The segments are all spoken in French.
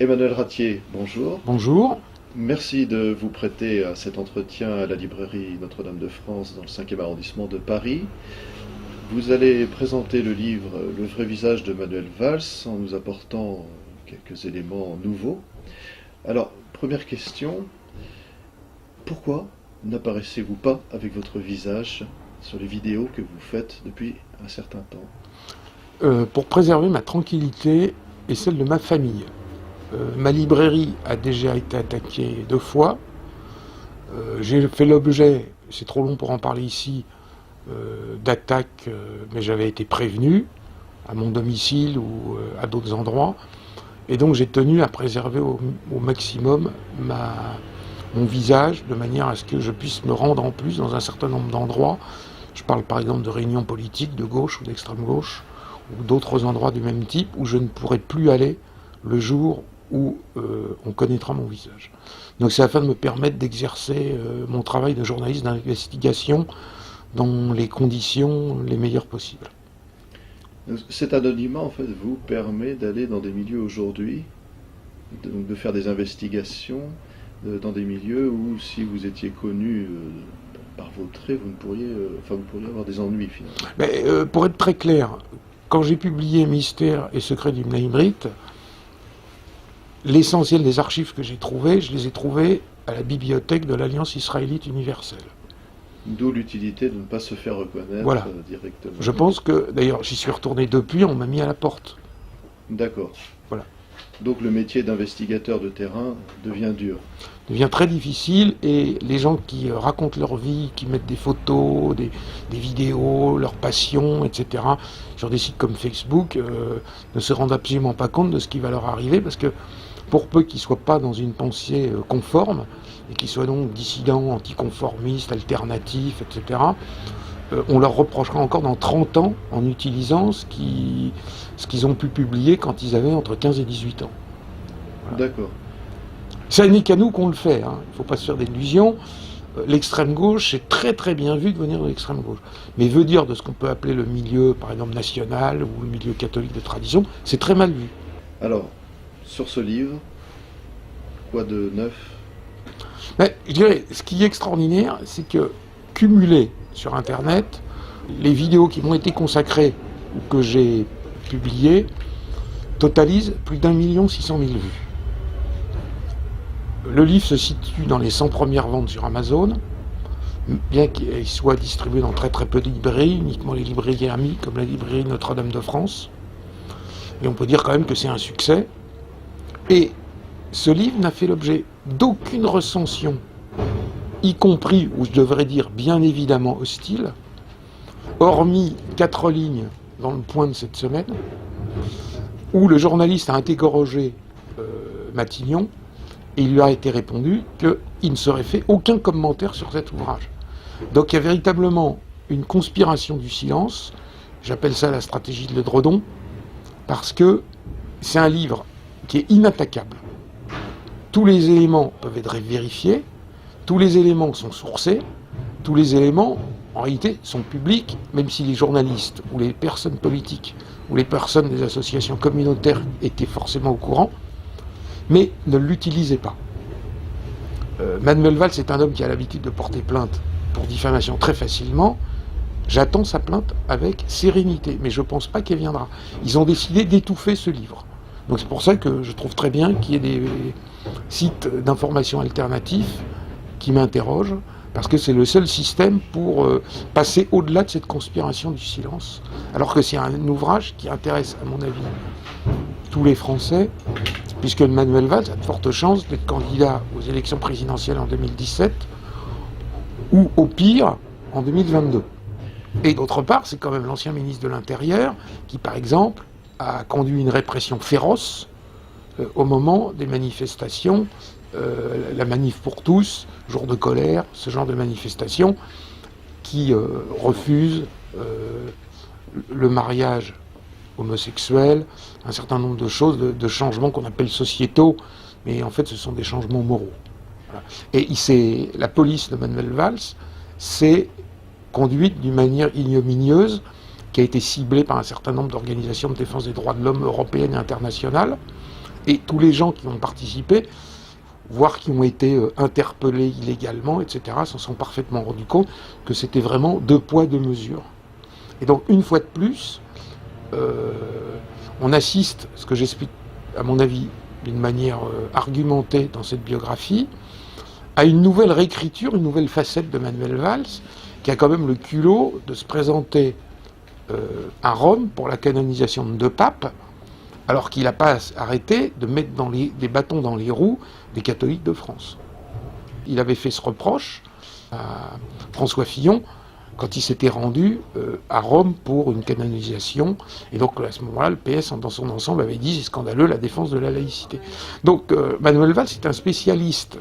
Emmanuel Ratier, bonjour. Bonjour. Merci de vous prêter à cet entretien à la librairie Notre-Dame de France dans le 5e arrondissement de Paris. Vous allez présenter le livre Le vrai visage de Manuel Valls en nous apportant quelques éléments nouveaux. Alors, première question, pourquoi n'apparaissez-vous pas avec votre visage sur les vidéos que vous faites depuis un certain temps? Pour préserver ma tranquillité et celle de ma famille. Ma librairie a déjà été attaquée 2 fois. J'ai fait l'objet, c'est trop long pour en parler ici, d'attaques, mais j'avais été prévenu à mon domicile ou à d'autres endroits. Et donc j'ai tenu à préserver au maximum mon visage, de manière à ce que je puisse me rendre en plus dans un certain nombre d'endroits. Je parle par exemple de réunions politiques de gauche ou d'extrême gauche, ou d'autres endroits du même type où je ne pourrai plus aller le jour où on connaîtra mon visage. Donc c'est afin de me permettre d'exercer mon travail de journaliste d'investigation dans les conditions les meilleures possibles. Cet anonymat, en fait, vous permet d'aller dans des milieux aujourd'hui, de faire des investigations dans des milieux où, si vous étiez connu par vos traits, vous pourriez avoir des ennuis finalement. Mais pour être très clair, quand j'ai publié Mystère et secrets du Mnaïmrite, l'essentiel des archives que j'ai trouvées, je les ai trouvées à la bibliothèque de l'Alliance israélite universelle. D'où l'utilité de ne pas se faire reconnaître Voilà. Directement. Je pense que, d'ailleurs, j'y suis retourné depuis, on m'a mis à la porte. D'accord. Voilà. Donc le métier d'investigateur de terrain devient dur. Devient très difficile, et les gens qui racontent leur vie, qui mettent des photos, des vidéos, leurs passions, etc., sur des sites comme Facebook, ne se rendent absolument pas compte de ce qui va leur arriver, parce que pour peu qu'ils ne soient pas dans une pensée conforme, et qu'ils soient donc dissidents, anticonformistes, alternatifs, etc., on leur reprochera encore dans 30 ans en utilisant ce qu'ils ont pu publier quand ils avaient entre 15 et 18 ans. Voilà. D'accord. Ça n'est qu'à nous qu'on le fait, hein. Il ne faut pas se faire d'illusions. L'extrême gauche, c'est très très bien vu de venir de l'extrême gauche. Mais veut dire de ce qu'on peut appeler le milieu, par exemple, national, ou le milieu catholique de tradition, c'est très mal vu. Alors, sur ce livre, quoi de neuf? Mais je dirais, ce qui est extraordinaire, c'est que, cumulé sur Internet, les vidéos qui m'ont été consacrées ou que j'ai publiées totalisent plus d'1 600 000 vues. Le livre se situe dans les 100 premières ventes sur Amazon, bien qu'il soit distribué dans très très peu de librairies, uniquement les librairies amies, comme la librairie Notre-Dame de France. Et on peut dire quand même que c'est un succès. Et ce livre n'a fait l'objet d'aucune recension, y compris, ou je devrais dire bien évidemment hostile, hormis 4 lignes dans le Point de cette semaine, où le journaliste a interrogé Matignon, et il lui a été répondu qu'il ne serait fait aucun commentaire sur cet ouvrage. Donc il y a véritablement une conspiration du silence, j'appelle ça la stratégie de l'Edredon, parce que c'est un livre qui est inattaquable. Tous les éléments peuvent être vérifiés, tous les éléments sont sourcés, tous les éléments, en réalité, sont publics, même si les journalistes ou les personnes politiques ou les personnes des associations communautaires étaient forcément au courant, mais ne l'utilisez pas. Manuel Valls est un homme qui a l'habitude de porter plainte pour diffamation très facilement. J'attends sa plainte avec sérénité, mais je ne pense pas qu'elle viendra. Ils ont décidé d'étouffer ce livre. Donc c'est pour ça que je trouve très bien qu'il y ait des sites d'information alternatifs qui m'interrogent, parce que c'est le seul système pour passer au-delà de cette conspiration du silence. Alors que c'est un ouvrage qui intéresse, à mon avis, tous les Français, puisque Manuel Valls a de fortes chances d'être candidat aux élections présidentielles en 2017, ou au pire, en 2022. Et d'autre part, c'est quand même l'ancien ministre de l'Intérieur qui, par exemple, a conduit une répression féroce au moment des manifestations, la manif pour tous, jour de colère, ce genre de manifestation, qui refuse le mariage homosexuel, un certain nombre de choses, de changements qu'on appelle sociétaux, mais en fait ce sont des changements moraux. Voilà. Et la police de Manuel Valls s'est conduite d'une manière ignominieuse, qui a été ciblée par un certain nombre d'organisations de défense des droits de l'homme européennes et internationales, Et tous les gens qui ont participé, voire qui ont été interpellés illégalement, etc., s'en sont parfaitement rendus compte que c'était vraiment 2 poids, 2 mesures. Et donc, une fois de plus, on assiste, ce que j'explique, à mon avis, d'une manière argumentée dans cette biographie, à une nouvelle réécriture, une nouvelle facette de Manuel Valls, qui a quand même le culot de se présenter à Rome pour la canonisation de 2 papes, alors qu'il n'a pas arrêté de mettre des bâtons dans les roues des catholiques de France. Il avait fait ce reproche à François Fillon quand il s'était rendu à Rome pour une canonisation. Et donc à ce moment-là, le PS dans son ensemble avait dit « c'est scandaleux la défense de la laïcité ». Donc Manuel Valls est un spécialiste.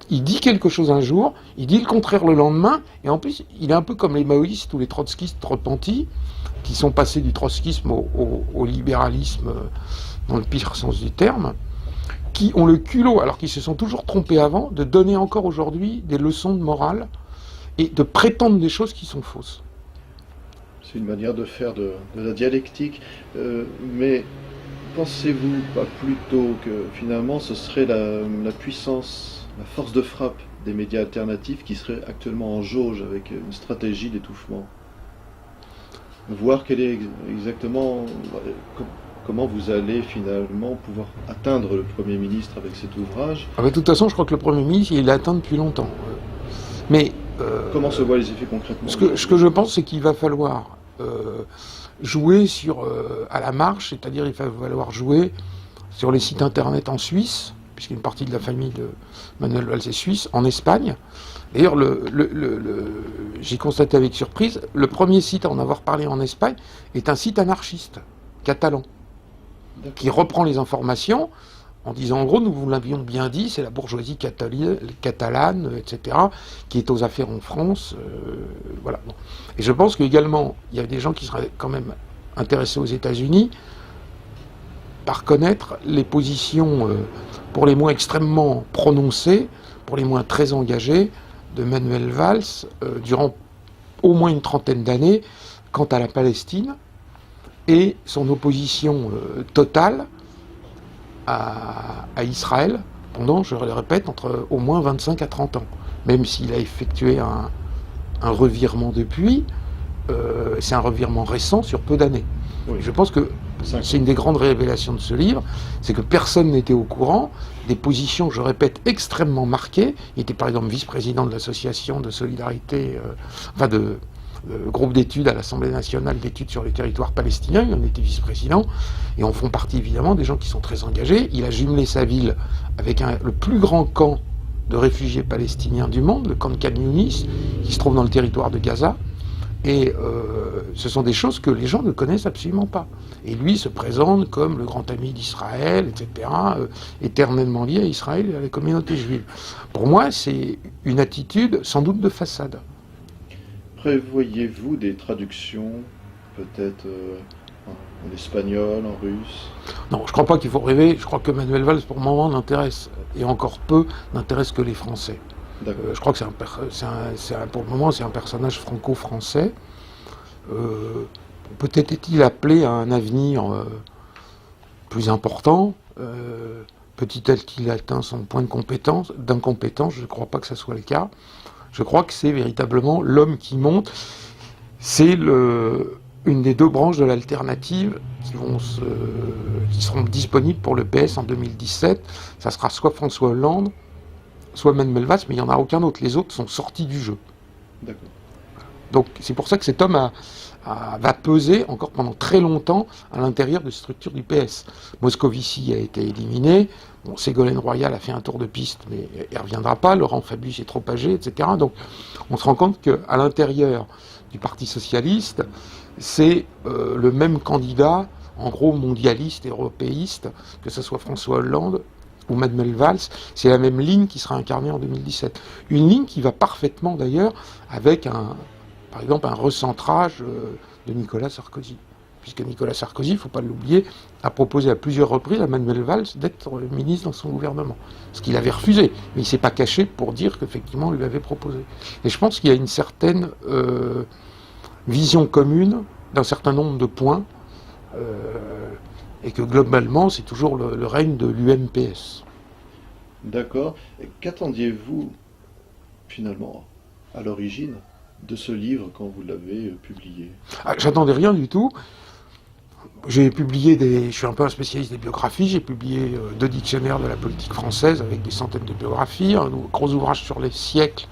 Il dit quelque chose un jour, il dit le contraire le lendemain, et en plus, il est un peu comme les maoïstes ou les trotskistes repentis, qui sont passés du trotskisme au libéralisme dans le pire sens du terme, qui ont le culot, alors qu'ils se sont toujours trompés avant, de donner encore aujourd'hui des leçons de morale et de prétendre des choses qui sont fausses. C'est une manière de faire de la dialectique, mais pensez-vous pas plutôt que finalement ce serait la puissance, la force de frappe des médias alternatifs qui serait actuellement en jauge avec une stratégie d'étouffement? Voir quelle est exactement, comment vous allez finalement pouvoir atteindre le Premier ministre avec cet ouvrage. De toute façon, je crois que le Premier ministre, il l'a atteint depuis longtemps. Mais comment se voient les effets concrètement? Ce que je pense, c'est qu'il va falloir jouer à la marche, c'est-à-dire il va falloir jouer sur les sites internet en Suisse, puisqu'une partie de la famille de Manuel Valls est suisse, en Espagne. D'ailleurs, j'ai constaté avec surprise, le premier site à en avoir parlé en Espagne est un site anarchiste, catalan, qui reprend les informations en disant, en gros, nous vous l'avions bien dit, c'est la bourgeoisie catalane, etc., qui est aux affaires en France. Voilà. Et je pense qu'également, il y a des gens qui seraient quand même intéressés aux États-Unis par connaître les positions, pour les moins extrêmement prononcées, pour les moins très engagées, de Manuel Valls durant au moins une trentaine d'années quant à la Palestine et son opposition totale à Israël pendant, je le répète, entre au moins 25 à 30 ans. Même s'il a effectué un revirement depuis, c'est un revirement récent sur peu d'années. Oui. Je pense que c'est une des grandes révélations de ce livre, c'est que personne n'était au courant des positions, je répète, extrêmement marquées. Il était par exemple vice-président de l'association de solidarité, de groupe d'études à l'Assemblée nationale d'études sur les territoires palestiniens, il en était vice-président, et en font partie évidemment des gens qui sont très engagés. Il a jumelé sa ville avec le plus grand camp de réfugiés palestiniens du monde, le camp de Khan Younis, qui se trouve dans le territoire de Gaza. Et ce sont des choses que les gens ne connaissent absolument pas. Et lui se présente comme le grand ami d'Israël, etc., éternellement lié à Israël et à la communauté juive. Pour moi, c'est une attitude sans doute de façade. Prévoyez-vous des traductions, peut-être en espagnol, en russe? Non, je ne crois pas qu'il faut rêver. Je crois que Manuel Valls, pour le moment, n'intéresse, et encore peu, n'intéresse que les Français. Je crois que pour le moment, c'est un personnage franco-français. Peut-être est-il appelé à un avenir plus important. Petit tel qu'il atteint son point d'incompétence, je ne crois pas que ce soit le cas. Je crois que c'est véritablement l'homme qui monte. C'est une des 2 branches de l'alternative qui seront disponibles pour le PS en 2017. Ça sera soit François Hollande, soit Manuel Valls, mais il n'y en a aucun autre. Les autres sont sortis du jeu. D'accord. Donc c'est pour ça que cet homme va peser encore pendant très longtemps à l'intérieur des structures du PS. Moscovici a été éliminé, Ségolène Royal a fait un tour de piste, mais elle ne reviendra pas, Laurent Fabius est trop âgé, etc. Donc on se rend compte qu'à l'intérieur du Parti Socialiste, c'est le même candidat, en gros mondialiste, européiste, que ce soit François Hollande ou Manuel Valls, c'est la même ligne qui sera incarnée en 2017. Une ligne qui va parfaitement d'ailleurs avec par exemple un recentrage de Nicolas Sarkozy. Puisque Nicolas Sarkozy, il ne faut pas l'oublier, a proposé à plusieurs reprises à Manuel Valls d'être ministre dans son gouvernement. Ce qu'il avait refusé. Mais il ne s'est pas caché pour dire qu'effectivement on lui avait proposé. Et je pense qu'il y a une certaine vision commune d'un certain nombre de points et que globalement, c'est toujours le règne de l'UMPS. D'accord. Et qu'attendiez-vous, finalement, à l'origine de ce livre quand vous l'avez publié? J'attendais rien du tout. J'ai publié je suis un peu un spécialiste des biographies, j'ai publié 2 dictionnaires de la politique française avec des centaines de biographies, un gros ouvrage sur les siècles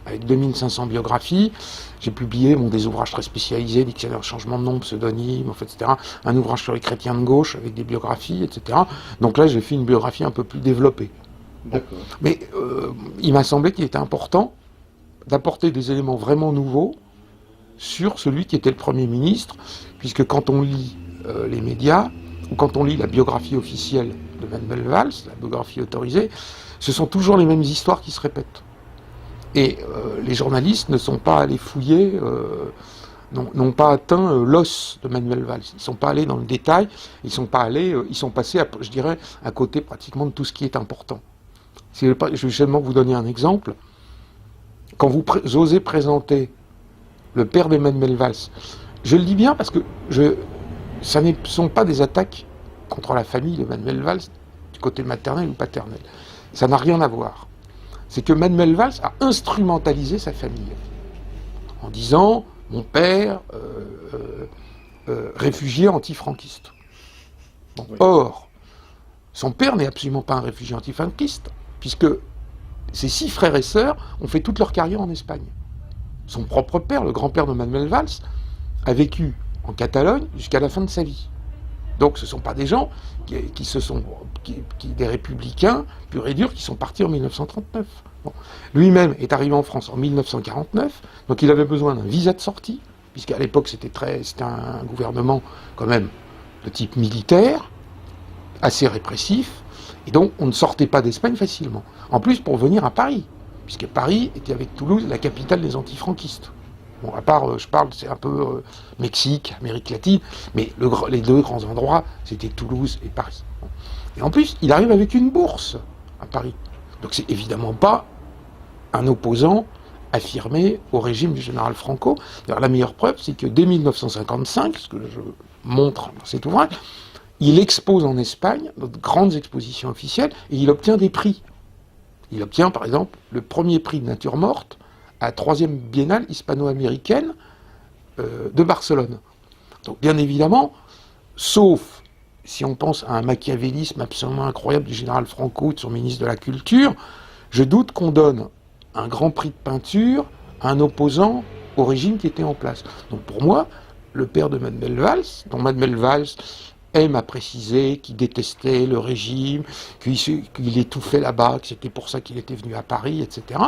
avec 2500 biographies. J'ai publié des ouvrages très spécialisés, dictionnaire de changement de nom, pseudonyme, etc. Un ouvrage sur les chrétiens de gauche avec des biographies, etc. Donc là, j'ai fait une biographie un peu plus développée. D'accord. Mais il m'a semblé qu'il était important d'apporter des éléments vraiment nouveaux sur celui qui était le Premier ministre, puisque quand on lit les médias, ou quand on lit la biographie officielle de Manuel Valls, la biographie autorisée, ce sont toujours les mêmes histoires qui se répètent. Et les journalistes ne sont pas allés fouiller, n'ont pas atteint l'os de Manuel Valls. Ils ne sont pas allés dans le détail, ils sont passés, je dirais, à côté pratiquement de tout ce qui est important. Je vais seulement vous donner un exemple. Quand vous osez présenter le père d'Emmanuel Valls, je le dis bien parce que ça ne sont pas des attaques contre la famille de Manuel Valls du côté maternel ou paternel. Ça n'a rien à voir. C'est que Manuel Valls a instrumentalisé sa famille en disant « mon père, réfugié antifranquiste ». Bon. Oui. Or, son père n'est absolument pas un réfugié antifranquiste, puisque ses 6 frères et sœurs ont fait toute leur carrière en Espagne. Son propre père, le grand-père de Manuel Valls, a vécu en Catalogne jusqu'à la fin de sa vie. Donc ce ne sont pas des gens des républicains purs et durs qui sont partis en 1939. Bon. Lui-même est arrivé en France en 1949, donc il avait besoin d'un visa de sortie, puisqu'à l'époque c'était un gouvernement quand même de type militaire, assez répressif, et donc on ne sortait pas d'Espagne facilement. En plus pour venir à Paris, puisque Paris était avec Toulouse la capitale des antifranquistes. Bon, à part, c'est un peu Mexique, Amérique latine, mais les 2 grands endroits, c'était Toulouse et Paris. Bon. Et en plus, il arrive avec une bourse à Paris. Donc c'est évidemment pas un opposant affirmé au régime du général Franco. D'ailleurs, la meilleure preuve, c'est que dès 1955, ce que je montre dans cet ouvrage, il expose en Espagne, dans de grandes expositions officielles, et il obtient des prix. Il obtient, par exemple, le premier prix de nature morte à la 3e biennale hispano-américaine de Barcelone. Donc bien évidemment, sauf si on pense à un machiavélisme absolument incroyable du général Franco, de son ministre de la Culture, je doute qu'on donne un grand prix de peinture à un opposant au régime qui était en place. Donc pour moi, le père de Manuel Valls, dont Manuel Valls aime à préciser qu'il détestait le régime, qu'il étouffait là-bas, que c'était pour ça qu'il était venu à Paris, etc.,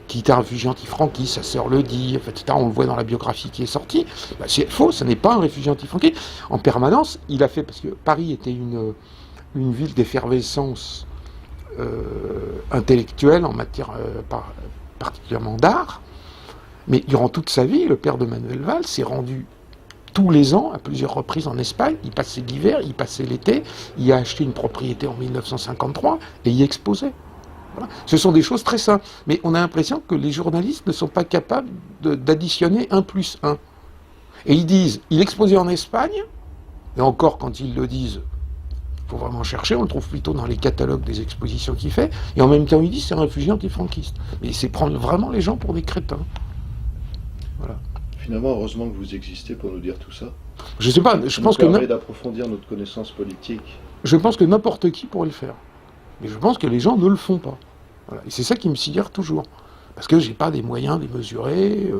qui était un réfugié antifranquiste, sa sœur le dit, etc., on le voit dans la biographie qui est sortie, c'est faux, ce n'est pas un réfugié antifranquiste. En permanence, il a fait, parce que Paris était une ville d'effervescence intellectuelle en matière particulièrement d'art, mais durant toute sa vie, le père de Manuel Valls s'est rendu tous les ans, à plusieurs reprises en Espagne, il passait l'hiver, il passait l'été, il a acheté une propriété en 1953 et y exposait. Voilà. Ce sont des choses très simples. Mais on a l'impression que les journalistes ne sont pas capables d'additionner 1 plus 1. Et ils disent, il exposait en Espagne, et encore quand ils le disent, il faut vraiment chercher, on le trouve plutôt dans les catalogues des expositions qu'il fait, et en même temps ils disent c'est un réfugié antifranquiste. Mais c'est prendre vraiment les gens pour des crétins. Voilà. Finalement, heureusement que vous existez pour nous dire tout ça. Je sais pas, je pense que... Ça permet d'approfondir notre connaissance politique. Je pense que n'importe qui pourrait le faire. Mais je pense que les gens ne le font pas. Voilà. Et c'est ça qui me sidère toujours. Parce que j'ai pas des moyens démesurés.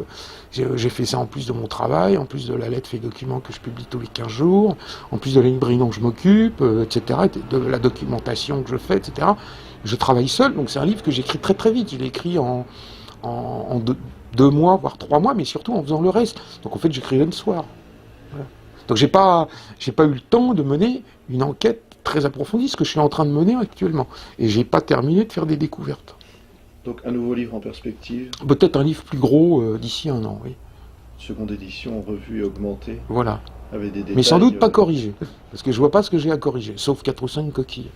J'ai fait ça en plus de mon travail, en plus de la lettre fait document que je publie tous les 15 jours, en plus de la librairie dont je m'occupe, etc., de la documentation que je fais, etc. Je travaille seul, donc c'est un livre que j'écris très très vite. Je l'ai écrit en 2 mois, voire 3 mois, mais surtout en faisant le reste. Donc en fait, j'écrivais le soir. Voilà. Donc j'ai pas eu le temps de mener une enquête très approfondie, ce que je suis en train de mener actuellement. Et j'ai pas terminé de faire des découvertes. Donc un nouveau livre en perspective. Peut-être un livre plus gros d'ici 1 an, oui. Seconde édition, revue et augmentée. Voilà. Avec des détails, mais sans doute pas corrigé, parce que je vois pas ce que j'ai à corriger, sauf 4 ou 5 coquilles.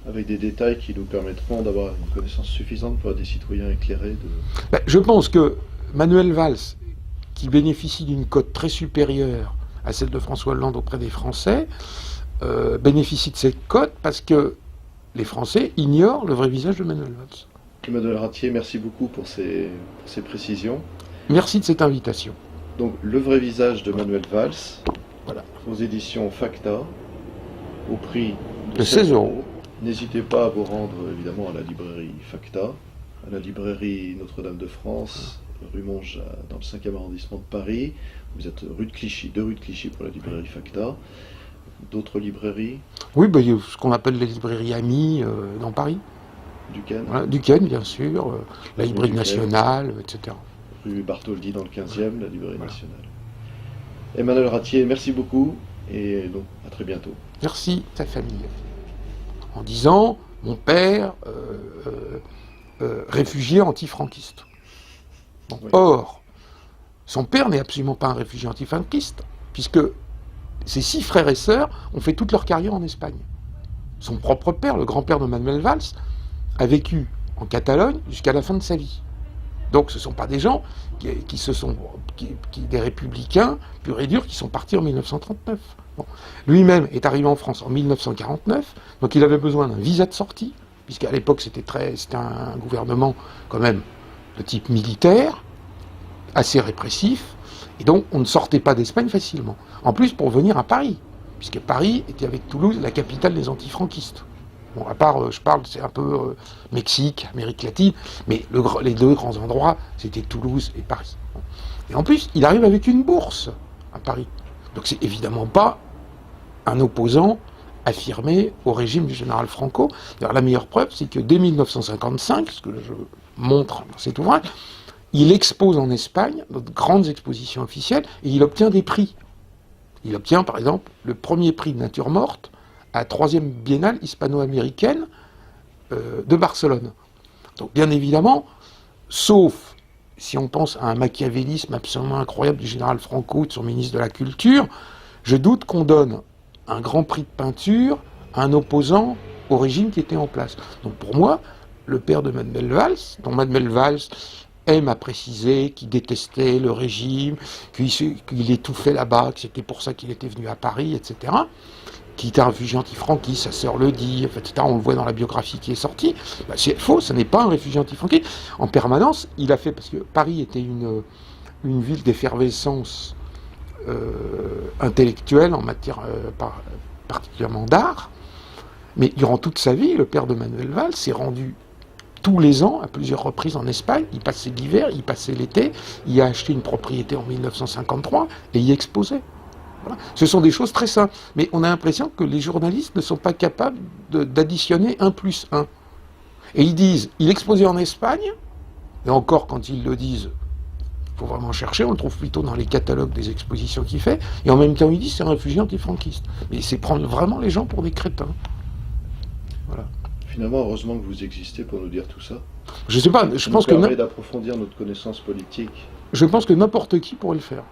Avec des détails qui nous permettront d'avoir une connaissance suffisante pour être des citoyens éclairés. Je pense que Manuel Valls, qui bénéficie d'une cote très supérieure à celle de François Hollande auprès des Français, bénéficie de cette cote parce que les Français ignorent le vrai visage de Manuel Valls. Emmanuel Ratier, merci beaucoup pour ces précisions. Merci de cette invitation. Donc, Le vrai visage de Manuel Valls, Voilà. aux éditions Facta, au prix De 16 €. N'hésitez pas à vous rendre évidemment à la librairie Facta, à la librairie Notre-Dame de France, rue Montgeat, dans le 5e arrondissement de Paris. Vous êtes rue de Clichy, 2 rue de Clichy pour la librairie Facta. D'autres librairies? Oui, il y a ce qu'on appelle les librairies amies dans Paris. Duquesne, Voilà, Duquesne, bien sûr, la librairie Duquesne. nationale, etc. Rue Bartholdi dans le 15e, la librairie nationale. Emmanuel Ratier, merci beaucoup et donc à très bientôt. Merci, sa famille. En disant, mon père, réfugié antifranquiste. Bon, Oui. Or, son père n'est absolument pas un réfugié antifranquiste, puisque ses 6 frères et sœurs ont fait toute leur carrière en Espagne. Son propre père, le grand-père de Manuel Valls, a vécu en Catalogne jusqu'à la fin de sa vie. Donc ce ne sont pas des gens des républicains purs et durs qui sont partis en 1939. Bon. Lui-même est arrivé en France en 1949, donc il avait besoin d'un visa de sortie, puisqu'à l'époque c'était un gouvernement quand même de type militaire, assez répressif, et donc on ne sortait pas d'Espagne facilement. En plus pour venir à Paris, puisque Paris était avec Toulouse la capitale des antifranquistes. Bon, à part, je parle, c'est un peu Mexique, Amérique latine, mais les 2 grands endroits, c'était Toulouse et Paris. Et en plus, il arrive avec une bourse à Paris. Donc c'est évidemment pas un opposant affirmé au régime du général Franco. D'ailleurs, la meilleure preuve, c'est que dès 1955, ce que je montre dans cet ouvrage, il expose en Espagne, dans de grandes expositions officielles, et il obtient des prix. Il obtient, par exemple, le premier prix de nature morte à la 3e biennale hispano-américaine de Barcelone. Donc bien évidemment, sauf si on pense à un machiavélisme absolument incroyable du général Franco, de son ministre de la Culture, je doute qu'on donne un grand prix de peinture à un opposant au régime qui était en place. Donc pour moi, le père de Manuel Valls, dont Manuel Valls aime à préciser qu'il détestait le régime, qu'il étouffait là-bas, que c'était pour ça qu'il était venu à Paris, etc., qui était un réfugié antifranquiste, sa sœur le dit, etc., on le voit dans la biographie qui est sortie, c'est faux, ce n'est pas un réfugié antifranquiste. En permanence, il a fait, parce que Paris était une ville d'effervescence intellectuelle en matière particulièrement d'art, mais durant toute sa vie, le père de Manuel Valls s'est rendu tous les ans, à plusieurs reprises en Espagne, il passait l'hiver, il passait l'été, il a acheté une propriété en 1953 et y exposait. Voilà. Ce sont des choses très simples. Mais on a l'impression que les journalistes ne sont pas capables d'additionner 1 + 1. Et ils disent, il exposait en Espagne, et encore quand ils le disent, il faut vraiment chercher, on le trouve plutôt dans les catalogues des expositions qu'il fait, et en même temps ils disent c'est un réfugié antifranquiste. Mais c'est prendre vraiment les gens pour des crétins. Voilà. Finalement, heureusement que vous existez pour nous dire tout ça. Je sais pas, je pense que... Ça nous permet d'approfondir notre connaissance politique. Je pense que n'importe qui pourrait le faire.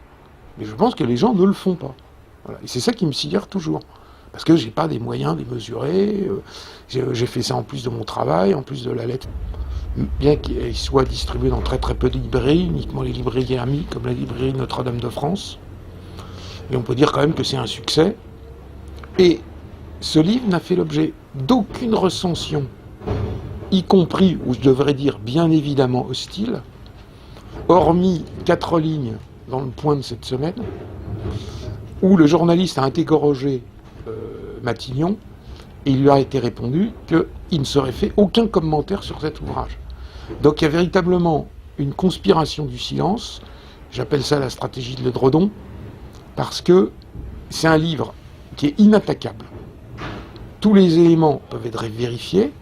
Mais je pense que les gens ne le font pas. Voilà. Et c'est ça qui me sidère toujours. Parce que j'ai pas des moyens démesurés, j'ai fait ça en plus de mon travail, en plus de la lettre. Bien qu'il soit distribué dans très très peu de librairies, uniquement les librairies amies, comme la librairie Notre-Dame de France. Et on peut dire quand même que c'est un succès. Et ce livre n'a fait l'objet d'aucune recension, y compris, ou je devrais dire bien évidemment hostile, hormis 4 lignes dans le Point de cette semaine, où le journaliste a interrogé Matignon, et il lui a été répondu qu'il ne serait fait aucun commentaire sur cet ouvrage. Donc il y a véritablement une conspiration du silence, j'appelle ça la stratégie de l'édredon, parce que c'est un livre qui est inattaquable. Tous les éléments peuvent être vérifiés,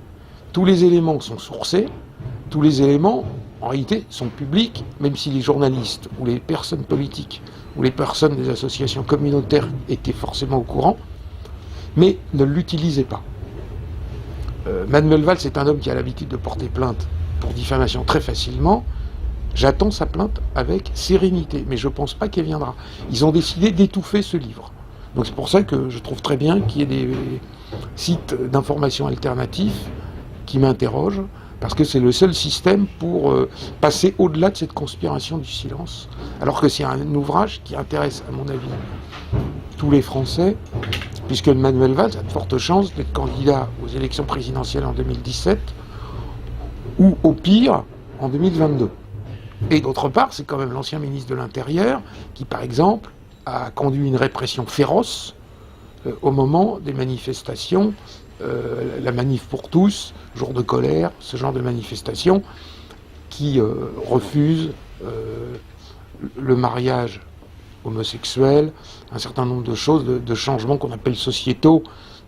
tous les éléments sont sourcés, tous les éléments, en réalité, sont publics, même si les journalistes ou les personnes politiques ou les personnes des associations communautaires étaient forcément au courant, mais ne l'utilisaient pas. Manuel Valls est un homme qui a l'habitude de porter plainte pour diffamation très facilement. J'attends sa plainte avec sérénité, mais je ne pense pas qu'elle viendra. Ils ont décidé d'étouffer ce livre. Donc c'est pour ça que je trouve très bien qu'il y ait des sites d'information alternatifs qui m'interrogent, parce que c'est le seul système pour passer au-delà de cette conspiration du silence. Alors que c'est un ouvrage qui intéresse, à mon avis, tous les Français, puisque Manuel Valls a de fortes chances d'être candidat aux élections présidentielles en 2017, ou au pire, en 2022. Et d'autre part, c'est quand même l'ancien ministre de l'Intérieur qui, par exemple, a conduit une répression féroce au moment des manifestations, la manif pour tous, jour de colère, ce genre de manifestations qui refusent le mariage homosexuel, un certain nombre de choses, de changements qu'on appelle sociétaux,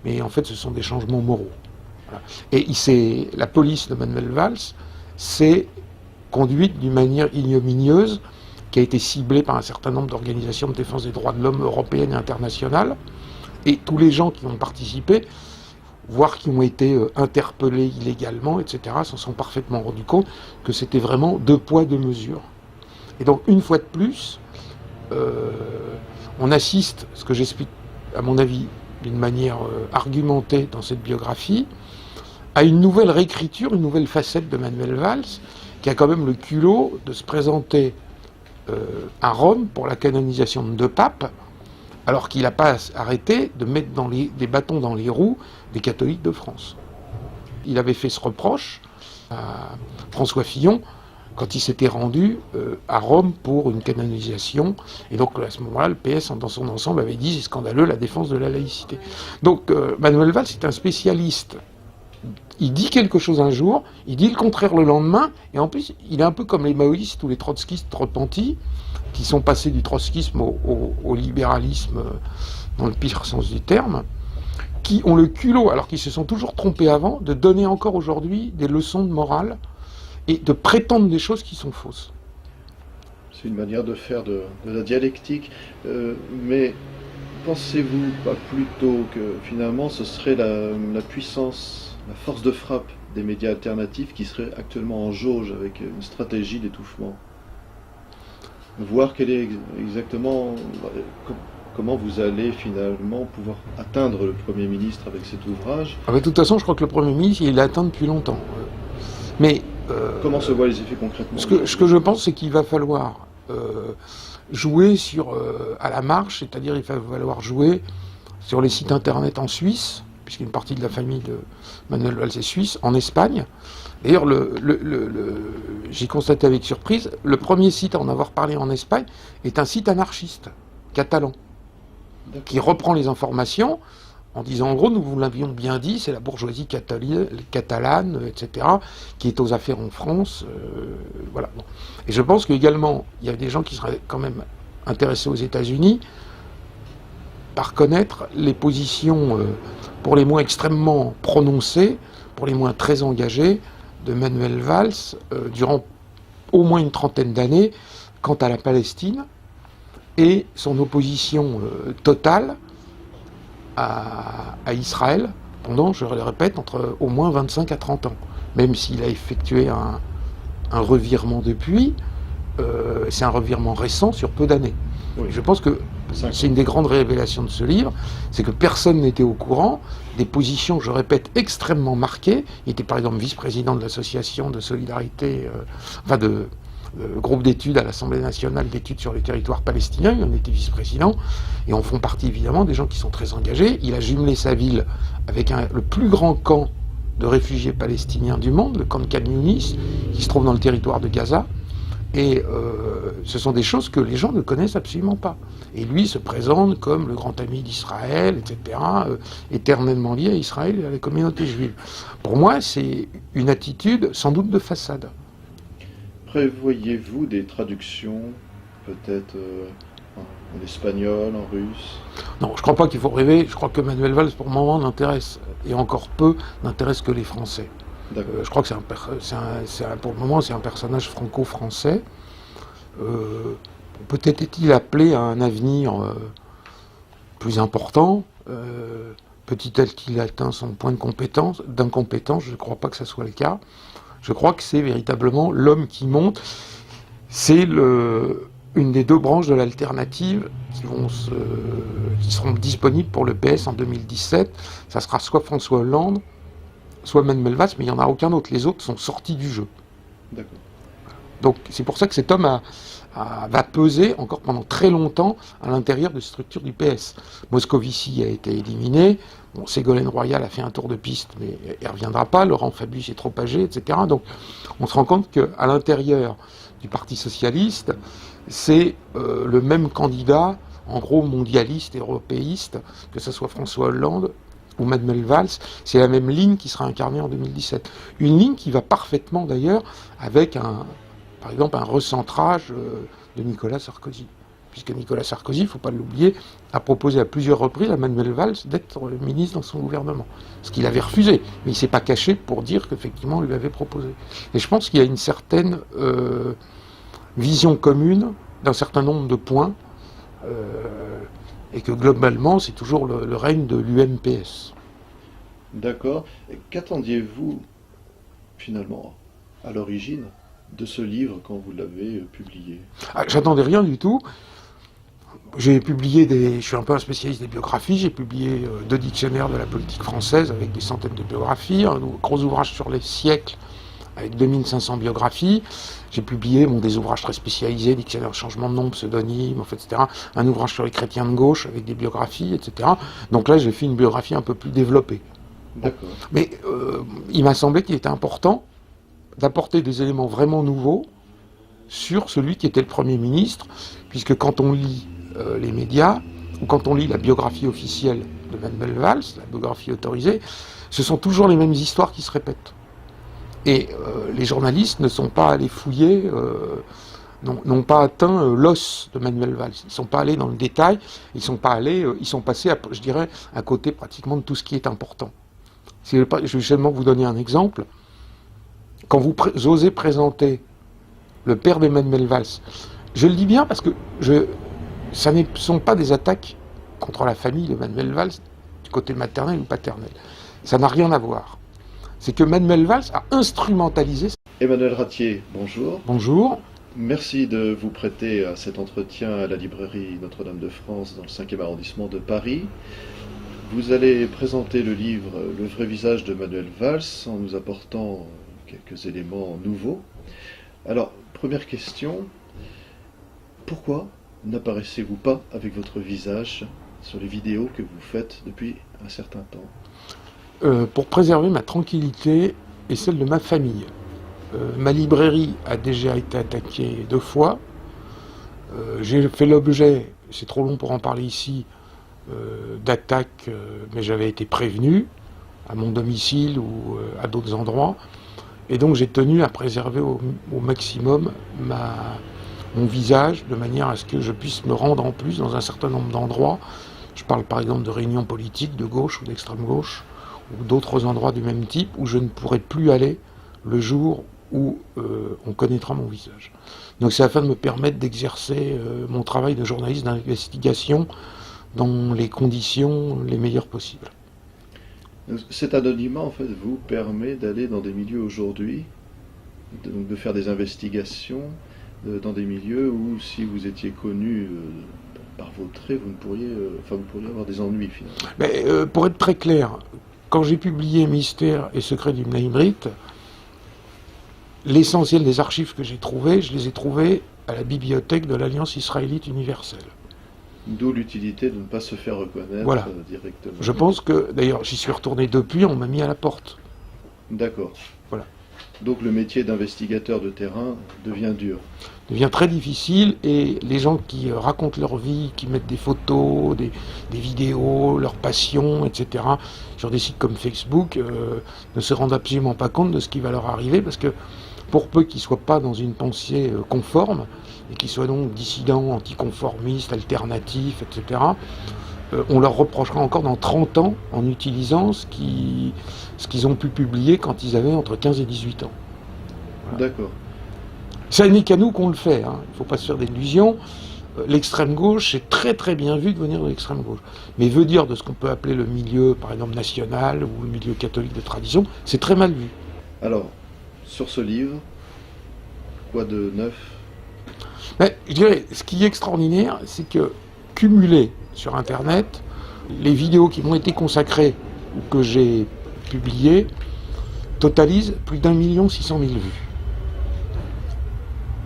mais en fait ce sont des changements moraux. Voilà. Et la police de Manuel Valls s'est conduite d'une manière ignominieuse, qui a été ciblée par un certain nombre d'organisations de défense des droits de l'homme européennes et internationales, et tous les gens qui ont participé, voire qui ont été interpellés illégalement, etc., s'en sont parfaitement rendus compte que c'était vraiment 2 poids 2 mesures. Et donc, une fois de plus, on assiste, ce que j'explique, à mon avis, d'une manière argumentée dans cette biographie, à une nouvelle réécriture, une nouvelle facette de Manuel Valls, qui a quand même le culot de se présenter à Rome pour la canonisation de 2 papes, alors qu'il n'a pas arrêté de mettre des bâtons dans les roues des catholiques de France. Il avait fait ce reproche à François Fillon quand il s'était rendu à Rome pour une canonisation. Et donc à ce moment-là, le PS dans son ensemble avait dit « c'est scandaleux la défense de la laïcité ». Donc Manuel Valls est un spécialiste. Il dit quelque chose un jour, il dit le contraire le lendemain, et en plus il est un peu comme les maoïstes ou les trotskistes repentis, qui sont passés du trotskisme au libéralisme dans le pire sens du terme, qui ont le culot, alors qu'ils se sont toujours trompés avant, de donner encore aujourd'hui des leçons de morale et de prétendre des choses qui sont fausses. C'est une manière de faire de la dialectique, mais pensez-vous pas plutôt que finalement ce serait la puissance, la force de frappe des médias alternatifs qui serait actuellement en jauge avec une stratégie d'étouffement? Voir quelle est exactement, comment vous allez finalement pouvoir atteindre le Premier ministre avec cet ouvrage. De toute façon, je crois que le Premier ministre, il l'a atteint depuis longtemps. Mais comment se voient les effets concrètement? Ce que je pense, c'est qu'il va falloir jouer à la marche, c'est-à-dire il va falloir jouer sur les sites internet en Suisse, puisqu'une partie de la famille de Manuel Valls est suisse, en Espagne. D'ailleurs, j'ai constaté avec surprise, le premier site à en avoir parlé en Espagne est un site anarchiste, catalan, qui reprend les informations en disant, en gros, nous vous l'avions bien dit, c'est la bourgeoisie catalane, etc., qui est aux affaires en France. Voilà. Et je pense qu'également, il y a des gens qui seraient quand même intéressés aux États-Unis par connaître les positions, pour les moins extrêmement prononcées, pour les moins très engagées, de Manuel Valls durant au moins une trentaine d'années quant à la Palestine et son opposition totale à Israël pendant, je le répète, entre au moins 25 à 30 ans. Même s'il a effectué un revirement depuis, c'est un revirement récent sur peu d'années. Oui. Je pense que c'est une des grandes révélations de ce livre, c'est que personne n'était au courant des positions, je répète, extrêmement marquées. Il était par exemple vice-président de l'association de solidarité, de groupe d'études à l'Assemblée nationale d'études sur les territoires palestiniens, il en était vice-président, et en font partie évidemment des gens qui sont très engagés. Il a jumelé sa ville avec le plus grand camp de réfugiés palestiniens du monde, le camp de Khan Younis, qui se trouve dans le territoire de Gaza. Et ce sont des choses que les gens ne connaissent absolument pas. Et lui se présente comme le grand ami d'Israël, etc., éternellement lié à Israël et à la communauté juive. Pour moi, c'est une attitude sans doute de façade. Prévoyez-vous des traductions, peut-être en espagnol, en russe? Non, je ne crois pas qu'il faut rêver. Je crois que Manuel Valls, pour le moment, n'intéresse, et encore peu, n'intéresse que les Français. Je crois que pour le moment, c'est un personnage franco-français. Peut-être est-il appelé à un avenir plus important. Petit à petit, il atteint son point d'incompétence. Je ne crois pas que ce soit le cas. Je crois que c'est véritablement l'homme qui monte. C'est une des 2 branches de l'alternative qui seront disponibles pour le PS en 2017. Ça sera soit François Hollande, soit Manuel Valls, mais il n'y en a aucun autre. Les autres sont sortis du jeu. D'accord. Donc c'est pour ça que cet homme va peser encore pendant très longtemps à l'intérieur de structures du PS. Moscovici a été éliminé, bon, Ségolène Royal a fait un tour de piste, mais elle ne reviendra pas, Laurent Fabius est trop âgé, etc. Donc on se rend compte qu'à l'intérieur du Parti Socialiste, c'est le même candidat, en gros mondialiste, européiste, que ce soit François Hollande ou Manuel Valls, c'est la même ligne qui sera incarnée en 2017. Une ligne qui va parfaitement d'ailleurs avec par exemple un recentrage de Nicolas Sarkozy. Puisque Nicolas Sarkozy, il ne faut pas l'oublier, a proposé à plusieurs reprises à Manuel Valls d'être ministre dans son gouvernement. Ce qu'il avait refusé. Mais il ne s'est pas caché pour dire qu'effectivement on lui avait proposé. Et je pense qu'il y a une certaine vision commune d'un certain nombre de points et que globalement c'est toujours le règne de l'UMPS. D'accord. Qu'attendiez-vous finalement à l'origine de ce livre quand vous l'avez publié? J'attendais rien du tout. J'ai publié je suis un peu un spécialiste des biographies, j'ai publié 2 dictionnaires de la politique française avec des centaines de biographies, un gros ouvrage sur les siècles avec 2500 biographies. J'ai publié des ouvrages très spécialisés, dictionnaire de changement de nom, pseudonyme, etc. Un ouvrage sur les chrétiens de gauche avec des biographies, etc. Donc là, j'ai fait une biographie un peu plus développée. D'accord. Mais il m'a semblé qu'il était important d'apporter des éléments vraiment nouveaux sur celui qui était le Premier ministre, puisque quand on lit les médias, ou quand on lit la biographie officielle de Manuel Valls, la biographie autorisée, ce sont toujours les mêmes histoires qui se répètent. Et les journalistes ne sont pas allés fouiller, n'ont pas atteint l'os de Manuel Valls. Ils ne sont pas allés dans le détail, ils sont passés, je dirais, à côté pratiquement de tout ce qui est important. Je vais seulement vous donner un exemple. Quand vous osez présenter le père d'Emmanuel Valls, je le dis bien parce que ça ne sont pas des attaques contre la famille de Manuel Valls, du côté maternel ou paternel. Ça n'a rien à voir. C'est que Manuel Valls a instrumentalisé... Emmanuel Ratier, bonjour. Bonjour. Merci de vous prêter à cet entretien à la librairie Notre-Dame de France dans le 5e arrondissement de Paris. Vous allez présenter le livre Le vrai visage de Manuel Valls en nous apportant quelques éléments nouveaux. Alors, première question, pourquoi n'apparaissez-vous pas avec votre visage sur les vidéos que vous faites depuis un certain temps ? Pour préserver ma tranquillité et celle de ma famille. Ma librairie a déjà été attaquée 2 fois. J'ai fait l'objet, c'est trop long pour en parler ici, d'attaques, mais j'avais été prévenu à mon domicile ou à d'autres endroits. Et donc j'ai tenu à préserver au maximum mon visage, de manière à ce que je puisse me rendre en plus dans un certain nombre d'endroits. Je parle par exemple de réunions politiques de gauche ou d'extrême gauche, ou d'autres endroits du même type où je ne pourrai plus aller le jour où on connaîtra mon visage. Donc c'est afin de me permettre d'exercer mon travail de journaliste d'investigation dans les conditions les meilleures possibles. Cet anonymat, en fait, vous permet d'aller dans des milieux aujourd'hui, de faire des investigations dans des milieux où, si vous étiez connu par vos traits, vous pourriez avoir des ennuis, finalement. Mais, pour être très clair, quand j'ai publié Mystère et secrets du Mnaïmrite, l'essentiel des archives que j'ai trouvées, je les ai trouvées à la bibliothèque de l'Alliance israélite universelle. D'où l'utilité de ne pas se faire reconnaître directement. Je pense que, d'ailleurs, j'y suis retourné depuis, on m'a mis à la porte. D'accord. Voilà. Donc le métier d'investigateur de terrain devient dur. Devient très difficile, et les gens qui racontent leur vie, qui mettent des photos, des vidéos, leurs passions, etc., sur des sites comme Facebook, ne se rendent absolument pas compte de ce qui va leur arriver, parce que pour peu qu'ils ne soient pas dans une pensée conforme, et qu'ils soient donc dissidents, anticonformistes, alternatifs, etc., on leur reprochera encore dans 30 ans en utilisant ce qu'ils ont pu publier quand ils avaient entre 15 et 18 ans. Voilà. D'accord. Ça n'est qu'à nous qu'on le fait, hein. Il ne faut pas se faire d'illusions. L'extrême gauche, c'est très très bien vu de venir de l'extrême gauche. Mais veut dire de ce qu'on peut appeler le milieu, par exemple, national, ou le milieu catholique de tradition, c'est très mal vu. Alors, sur ce livre, quoi de neuf ? Mais, je dirais, ce qui est extraordinaire, c'est que, cumulé sur Internet, les vidéos qui m'ont été consacrées, ou que j'ai publiées, totalisent plus d'1 600 000 vues.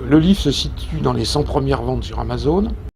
le livre se situe dans les 100 premières ventes sur Amazon.